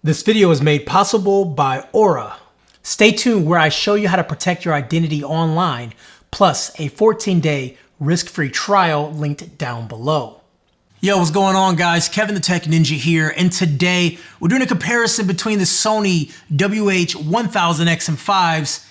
This video is made possible by Aura. Stay tuned where I show you how to protect your identity online, plus a 14-day risk-free trial linked down below. Yo, what's going on, guys? Kevin the Tech Ninja here, and today we're doing a comparison between the Sony WH-1000XM5s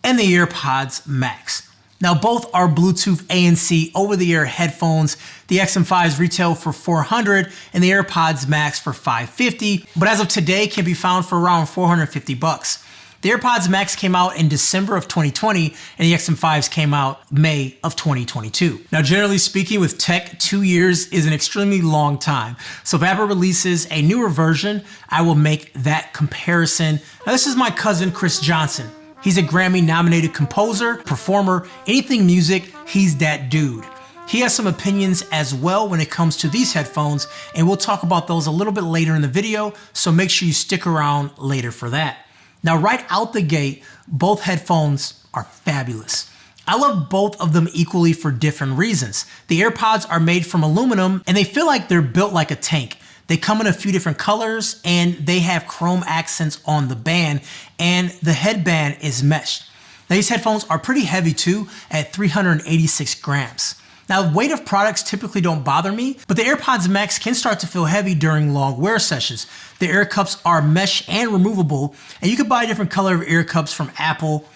and the AirPods Max. Now, both are Bluetooth ANC over-the-air headphones. The XM5s retail for $400 and the AirPods Max for $550, but as of today can be found for around $450. The AirPods Max came out in December of 2020 and the XM5s came out May of 2022. Now, generally speaking, with tech, 2 years is an extremely long time. So if Apple releases a newer version, I will make that comparison. Now, this is my cousin, Chris Johnson. He's a Grammy-nominated composer, performer, anything music, he's that dude. He has some opinions as well when it comes to these headphones, and we'll talk about those a little bit later in the video, so make sure you stick around later for that. Now, right out the gate, both headphones are fabulous. I love both of them equally for different reasons. The AirPods are made from aluminum, and they feel like they're built like a tank. They come in a few different colors and they have chrome accents on the band, and the headband is meshed. Now, these headphones are pretty heavy too at 386 grams. Now, weight of products typically don't bother me, but the AirPods Max can start to feel heavy during long wear sessions. The ear cups are mesh and removable, and you can buy a different color of ear cups from Apple,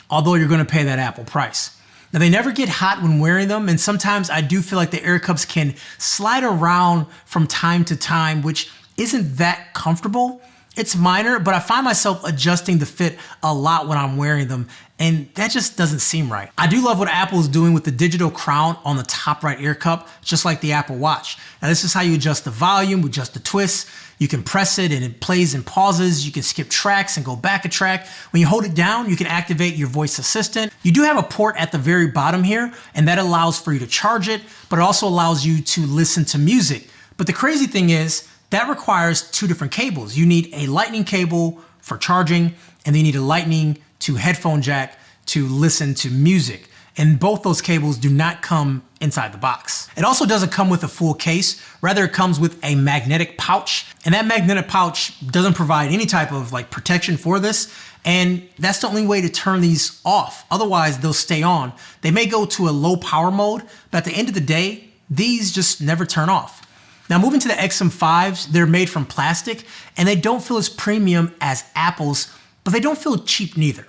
although you're gonna pay that Apple price. Now, they never get hot when wearing them, and sometimes I do feel like the ear cups can slide around from time to time, which isn't that comfortable. It's minor, but I find myself adjusting the fit a lot when I'm wearing them, and that just doesn't seem right. I do love what Apple is doing with the digital crown on the top right ear cup, just like the Apple Watch. Now, this is how you adjust the volume, adjust the twist. You can press it and it plays and pauses. You can skip tracks and go back a track. When you hold it down, you can activate your voice assistant. You do have a port at the very bottom here, and that allows for you to charge it, but it also allows you to listen to music. But the crazy thing is, that requires two different cables. You need a lightning cable for charging, and then you need a lightning to headphone jack to listen to music. And both those cables do not come inside the box. It also doesn't come with a full case. Rather, it comes with a magnetic pouch, and that magnetic pouch doesn't provide any type of protection for this. And that's the only way to turn these off. Otherwise, they'll stay on. They may go to a low power mode, but at the end of the day, these just never turn off. Now, moving to the XM5s, they're made from plastic, and they don't feel as premium as Apple's, but they don't feel cheap neither.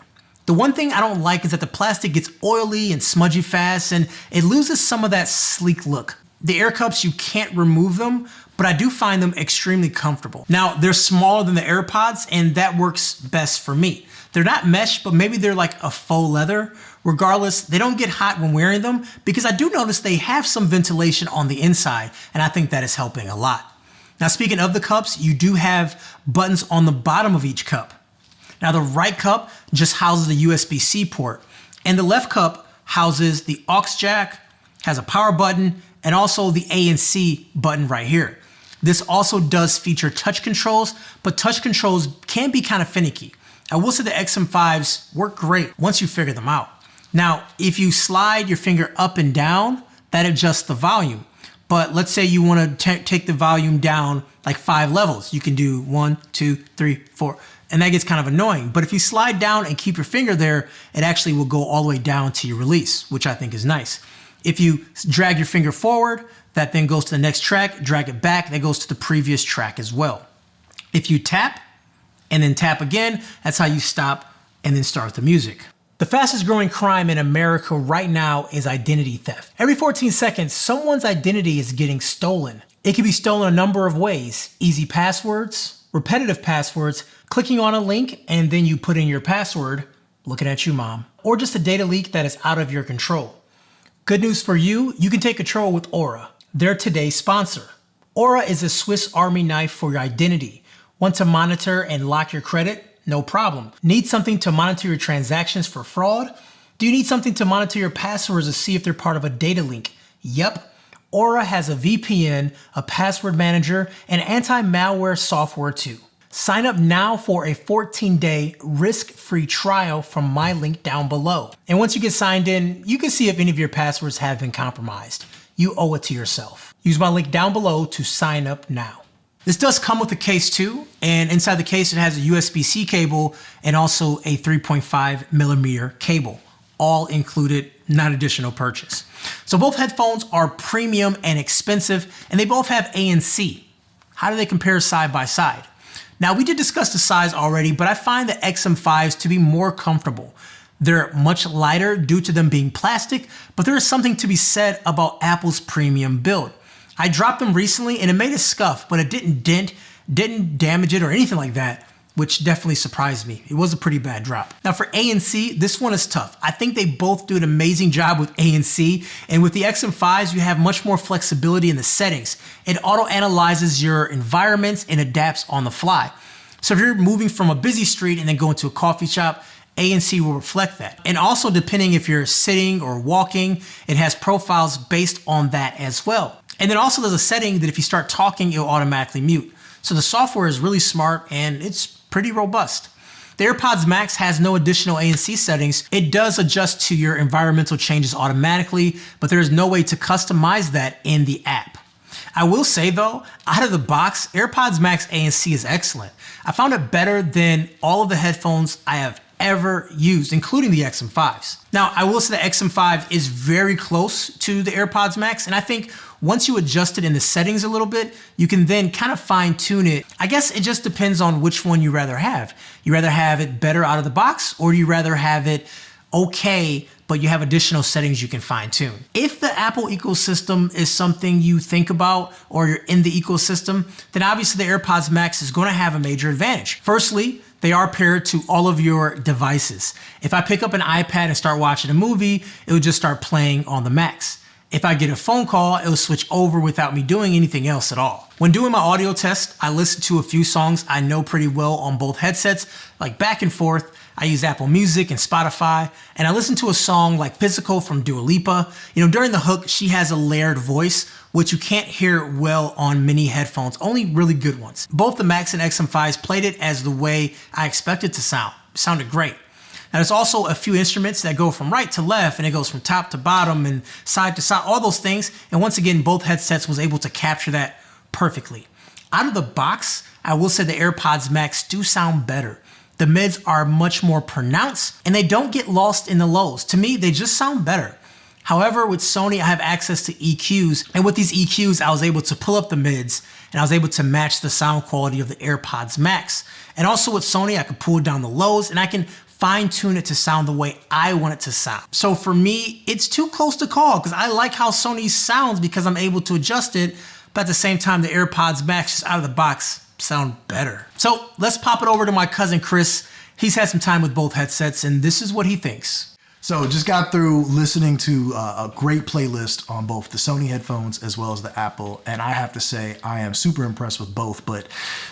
The one thing I don't like is that the plastic gets oily and smudgy fast, and it loses some of that sleek look. The ear cups, you can't remove them, but I do find them extremely comfortable. Now, they're smaller than the AirPods, and that works best for me. They're not mesh, but maybe they're like a faux leather. Regardless, they don't get hot when wearing them, because I do notice they have some ventilation on the inside, and I think that is helping a lot. Now, speaking of the cups, you do have buttons on the bottom of each cup. Now, the right cup just houses the USB-C port, and the left cup houses the aux jack, has a power button, and also the ANC button right here. This also does feature touch controls, but touch controls can be kind of finicky. I will say the XM5s work great once you figure them out. Now, if you slide your finger up and down, that adjusts the volume. But let's say you want to take the volume down like 5 levels. You can do 1, 2, 3, 4, and that gets kind of annoying. But if you slide down and keep your finger there, it actually will go all the way down to your release, which I think is nice. If you drag your finger forward, that then goes to the next track, drag it back, that goes to the previous track as well. If you tap and then tap again, that's how you stop and then start the music. The fastest growing crime in America right now is identity theft. Every 14 seconds, someone's identity is getting stolen. It can be stolen a number of ways: easy passwords, repetitive passwords, clicking on a link and then you put in your password, looking at you, mom, or just a data leak that is out of your control. Good news for you, you can take control with Aura. They're today's sponsor. Aura is a Swiss Army knife for your identity. Want to monitor and lock your credit? No problem. Need something to monitor your transactions for fraud? Do you need something to monitor your passwords to see if they're part of a data leak? Yep. Aura has a VPN, a password manager, and anti-malware software too. Sign up now for a 14-day risk-free trial from my link down below. And once you get signed in, you can see if any of your passwords have been compromised. You owe it to yourself. Use my link down below to sign up now. This does come with a case too, and inside the case it has a USB-C cable and also a 3.5 millimeter cable, all included, not additional purchase. So both headphones are premium and expensive, and they both have ANC. How do they compare side by side? Now, we did discuss the size already, but I find the XM5s to be more comfortable. They're much lighter due to them being plastic, but there is something to be said about Apple's premium build. I dropped them recently and it made a scuff, but it didn't dent, didn't damage it or anything like that, which definitely surprised me. It was a pretty bad drop. Now for ANC, this one is tough. I think they both do an amazing job with ANC, and with the XM5s, you have much more flexibility in the settings. It auto-analyzes your environments and adapts on the fly. So if you're moving from a busy street and then going to a coffee shop, ANC will reflect that. And also depending if you're sitting or walking, it has profiles based on that as well. And then also there's a setting that if you start talking, it'll automatically mute. So the software is really smart and it's pretty robust. The AirPods Max has no additional ANC settings. It does adjust to your environmental changes automatically, but there is no way to customize that in the app. I will say though, out of the box, AirPods Max ANC is excellent. I found it better than all of the headphones I have ever used, including the XM5s. Now, I will say the XM5 is very close to the AirPods Max, and I think once you adjust it in the settings a little bit, you can then kind of fine tune it. I guess it just depends on which one you rather have. You rather have it better out of the box, or you rather have it okay, but you have additional settings you can fine tune. If the Apple ecosystem is something you think about, or you're in the ecosystem, then obviously the AirPods Max is going to have a major advantage. Firstly, they are paired to all of your devices. If I pick up an iPad and start watching a movie, it will just start playing on the Max. If I get a phone call, it'll switch over without me doing anything else at all. When doing my audio test, I listen to a few songs I know pretty well on both headsets, like back and forth. I use Apple Music and Spotify, and I listen to a song like Physical from Dua Lipa. During the hook, she has a layered voice, which you can't hear well on many headphones, only really good ones. Both the Max and XM5s played it as the way I expected to sound. It sounded great. Now there's also a few instruments that go from right to left, and it goes from top to bottom and side to side, all those things. And once again, both headsets was able to capture that perfectly. Out of the box, I will say the AirPods Max do sound better. The mids are much more pronounced and they don't get lost in the lows. To me, they just sound better. However, with Sony, I have access to EQs, and with these EQs, I was able to pull up the mids and I was able to match the sound quality of the AirPods Max. And also with Sony, I can pull down the lows and I can fine tune it to sound the way I want it to sound. So for me, it's too close to call because I like how Sony sounds because I'm able to adjust it, but at the same time, the AirPods Max just out of the box sound better. So let's pop it over to my cousin Chris. He's had some time with both headsets and this is what he thinks. So just got through listening to a great playlist on both the Sony headphones as well as the Apple, and I have to say I am super impressed with both, but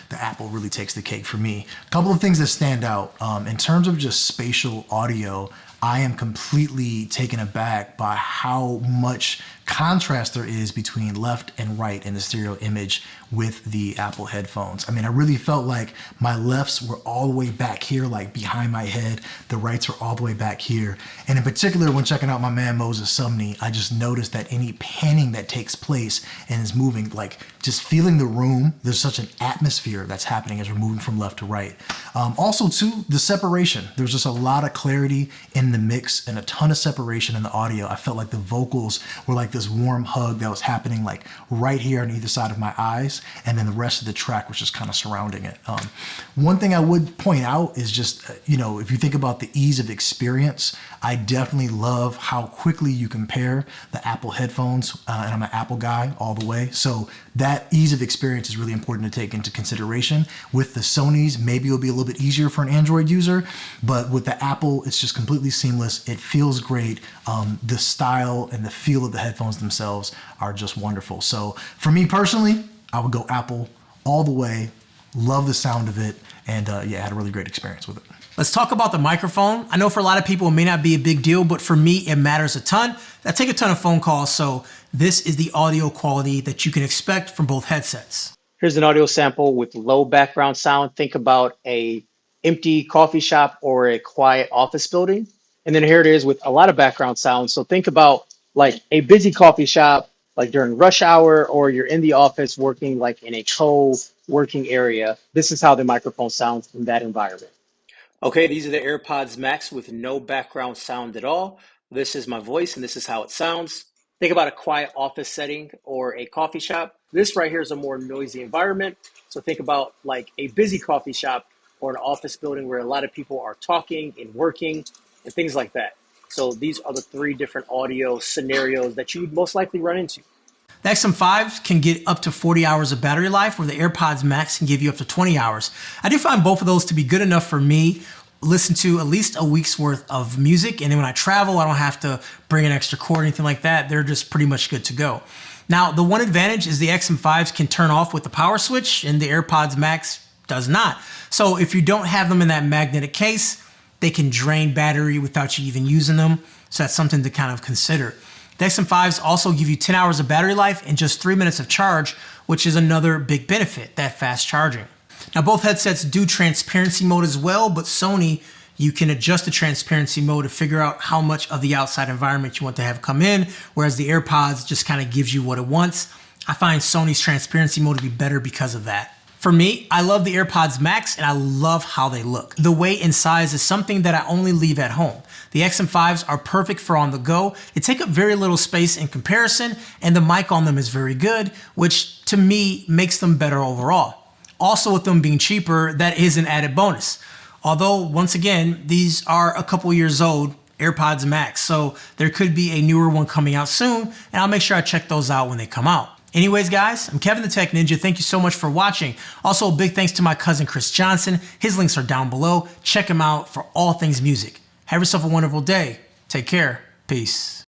the Apple really takes the cake for me. A couple of things that stand out. In terms of just spatial audio, I am completely taken aback by how much contrast there is between left and right in the stereo image with the Apple headphones. I mean, I really felt like my lefts were all the way back here, like behind my head. The rights were all the way back here. And in particular, when checking out my man Moses Sumney, I just noticed that any panning that takes place and is moving, like just feeling the room, there's such an atmosphere that's happening as we're moving from left to right. Also too, the separation. There's just a lot of clarity in the mix and a ton of separation in the audio. I felt like the vocals were like this warm hug that was happening like right here on either side of my eyes, and then the rest of the track was just kind of surrounding it. One thing I would point out is just, if you think about the ease of experience, I definitely love how quickly you compare the Apple headphones, and I'm an Apple guy all the way, so that ease of experience is really important to take into consideration. With the Sonys, maybe it'll be a little bit easier for an Android user, but with the Apple, it's just completely seamless. It feels great. The style and the feel of the headphones themselves are just wonderful. So for me personally, I would go Apple all the way. Love the sound of it, and I had a really great experience with it. Let's talk about the microphone. I know for a lot of people it may not be a big deal, but for me it matters a ton. I take a ton of phone calls, so this is the audio quality that you can expect from both headsets. Here's an audio sample with low background sound. Think about a empty coffee shop or a quiet office building. And then here it is with a lot of background sound. So think about like a busy coffee shop, like during rush hour, or you're in the office working like in a cold, working area, this is how the microphone sounds in that environment. Okay, these are the AirPods Max with no background sound at all. This is my voice and this is how it sounds. Think about a quiet office setting or a coffee shop. This right here is a more noisy environment. So think about like a busy coffee shop or an office building where a lot of people are talking and working and things like that. So these are the three different audio scenarios that you would most likely run into. The XM5s can get up to 40 hours of battery life, where the AirPods Max can give you up to 20 hours. I do find both of those to be good enough for me. Listen to at least a week's worth of music, and then when I travel, I don't have to bring an extra cord or anything like that. They're just pretty much good to go. Now, the one advantage is the XM5s can turn off with the power switch, and the AirPods Max does not. So if you don't have them in that magnetic case, they can drain battery without you even using them. So that's something to kind of consider. The XM5s also give you 10 hours of battery life and just 3 minutes of charge, which is another big benefit, that fast charging. Now, both headsets do transparency mode as well, but Sony, you can adjust the transparency mode to figure out how much of the outside environment you want to have come in, whereas the AirPods just kind of gives you what it wants. I find Sony's transparency mode to be better because of that. For me, I love the AirPods Max and I love how they look. The weight and size is something that I only leave at home. The XM5s are perfect for on the go. They take up very little space in comparison, and the mic on them is very good, which to me makes them better overall. Also, with them being cheaper, that is an added bonus. Although, once again, these are a couple years old, AirPods Max, so there could be a newer one coming out soon, and I'll make sure I check those out when they come out. Anyways, guys, I'm Kevin the Tech Ninja. Thank you so much for watching. Also, a big thanks to my cousin Chris Johnson. His links are down below. Check him out for all things music. Have yourself a wonderful day. Take care. Peace.